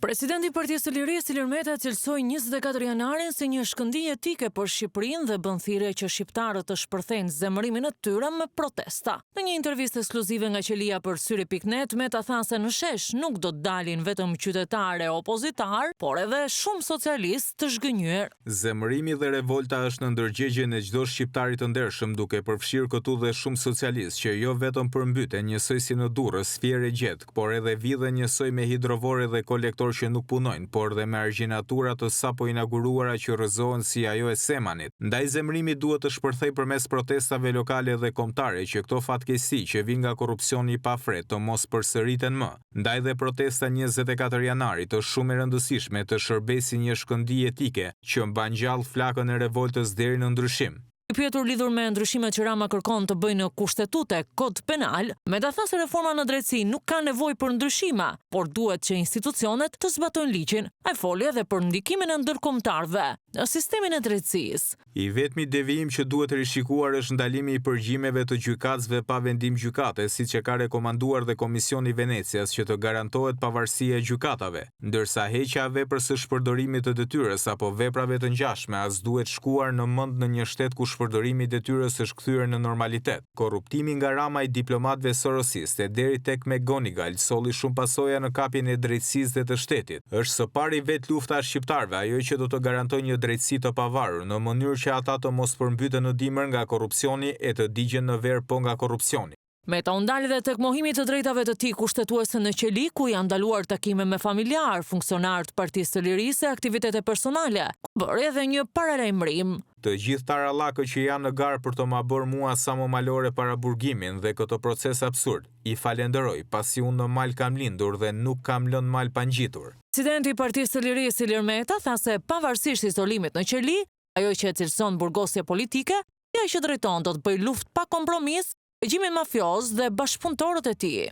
Presidenti i Partisë së Lirisë, Ilir Meta, cilësoi 24 janarin si një shkëndijë etike për Shqipërinë dhe bën thirrje që shqiptarët të shpërthejnë zemërimin e tyre me protesta. Në një intervistë ekskluzive nga qelia për Syri.net, Meta tha se në shesh nuk do të dalin vetëm qytetarë opozitar, por edhe shumë socialistë të zhgënjur. Zemërimi dhe revolta është në ndërgjegjen e çdo shqiptari të ndershëm, duke përfshirë këtu dhe shumë socialistë që jo vetëm përmbyten njësoj si në Durrës, Fier e Gjetk, por edhe vidhen njësoj me hidrovore dhe kolektor që nuk punojnë, por dhe me argjinatura të sapo inauguruara që rrëzohen si ajo e Semanit. Ndaj zemrimi duhet të shpërthej përmes protestave lokale dhe kombëtare që këto fatkeqësi që vijnë nga korrupsioni i pafret të mos përsëriten më. Ndaj dhe protesta 24 janarit është shumë e rëndësishme të shërbejë si një shkëndijë etike që mban gjallë flakën e revoltës deri në ndryshim. I pyetur lidhur me ndryshimet që Rama kërkon të bëjë në kushtetute kod penal, Meta tha se reforma në drejtësi nuk ka nevojë për ndryshima, por duhet që institucionet të zbatojnë ligjin. Ai foli edhe për ndikimin e ndërkombëtarëve në sistemin e drejtësisë. I vetmi devijim që duhet rishikuar është ndalimi i përgjimeve të gjykatësve pa vendim gjykate, siç e ka rekomanduar dhe Komisioni i Venecias që të garantohet pavarësia e gjykatave, ndërsa heqja e veprës së shpërdorimit të detyrës apo veprave të ngjashme as duhet shkuar në mend në një shtet ku shpërdorimi i detyrës është kthyer në normalitet. Korruptimi nga Rama i diplomatëve sorosiste deri tek McGonigal solli shumë pasoja në kapjen e drejtësisë dhe të shtetit. Është së pari vet lufta e shqiptarëve, ajo që do të garantojë një drejtësi të pavarur në mënyrë që ata të mos përmbyten në dimër nga korrupsioni e të digjen në verë po nga korrupsioni. Meta u ndali dhe tek mohimi të drejtave të tij kushtetuese në qeli, ku janë ndaluar takime me familjar, funksionarë të Partisë së Lirisë e aktivitete personale, ku bëri edhe një paralajmërim. Të gjithë tarallakët që janë në garë për të ma bërë mua sa më malore para burgimin dhe këtë proces absurd, i falenderoj pasi unë në mal kam lindur dhe nuk kam lënë mal pa ngjitur. Presidenti i Partisë së Lirisë, Ilir Meta, tha se pavarësisht izolimit në qeli, ajo që e cilëson burgosje politike, ja që drejton do të bëjë luftë pa kompromis, regjimin mafioz dhe bashkëpunëtorët e tij.